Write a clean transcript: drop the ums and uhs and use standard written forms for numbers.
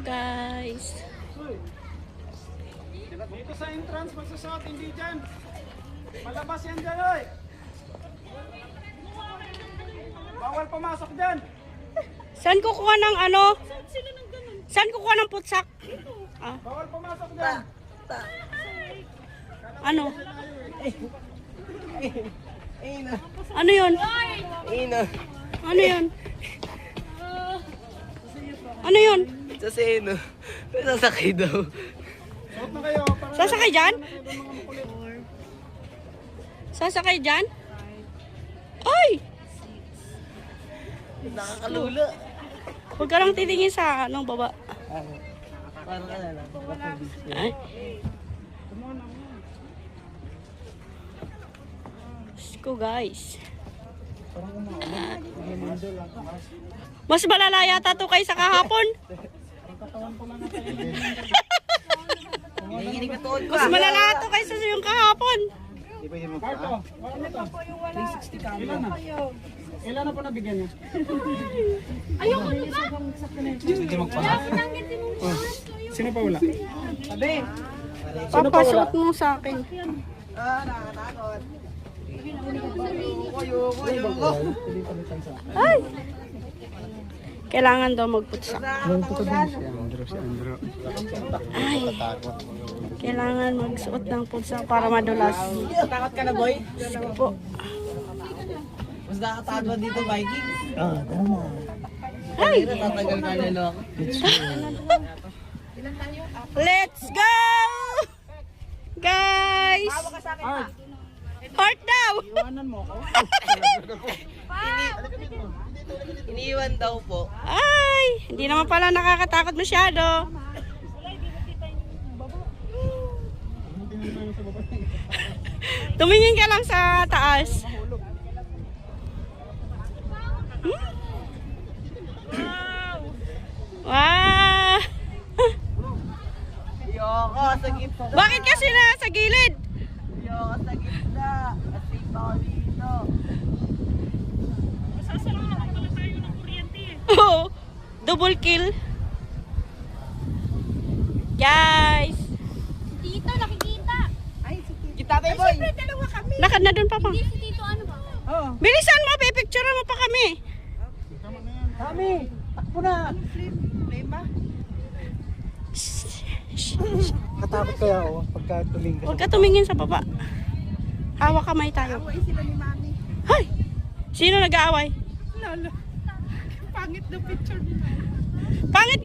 guys. Dito sa entrance, magsusot, hindi dyan. Malabas yan dyan, oy. Bawal pumasok dyan. Saan kukuha ng ano? Saan kukuha ng putsak? Ah, Bawal pumasok dyan. ano? Ano yun? Ano yun? Ano yun? Sa seno. Sasakay daw. Suot na kayo. Para Sasakay dyan? mga makulit. Sasakay dyan? Ay! Nakakalula. Huwag ka lang titingin sa anong baba. Parang ka na lang. Ay. Let's go guys. Mas malala yata to kaysa kahapon. Nanginginig na tuod ko. Mas malala to kaysa yung kahapon. Marco, ano to? 360 ka. Ilan na? Ilan na po nabigyan niya? Ayoko na ba? Hindi magpasa. Sino pa wala? Papasok mo sa akin. Nakakatakot. Ay! Kailangan daw magputsak. Ay! Kailangan magsuot ng putsak para madulas. Takot ka na, boy? Sige po. Mas nakakatakot dito, Vikings. Ay! Natatagal ka na, no? Let's go! Guys! Heart daw! Iwanan mo ako. Iniiwan daw po. Ay! Hindi naman pala nakakatakot masyado. Tumingin ka lang sa taas. Wow! Ayoko, sa gitna. Bakit kasi nasa gilid? Ayoko, sa gitna. Kasi ako dito. Oo. Double kill. Guys! Tito, nakikita. Kita tayo, boy. Dalawa kami. Lakad na dun, Papa. Hindi si Tito ano ba? Bilisan mo, pipicture mo pa kami. Kami. Takbo na. Katakot kaya ako pagka tumingin ka. Huwag ka tumingin sa baba. Hawak kamay tayo. Away sila ni Mami. Hay! Sino nag-aaway? Lalo. Pangit na picture. Pangit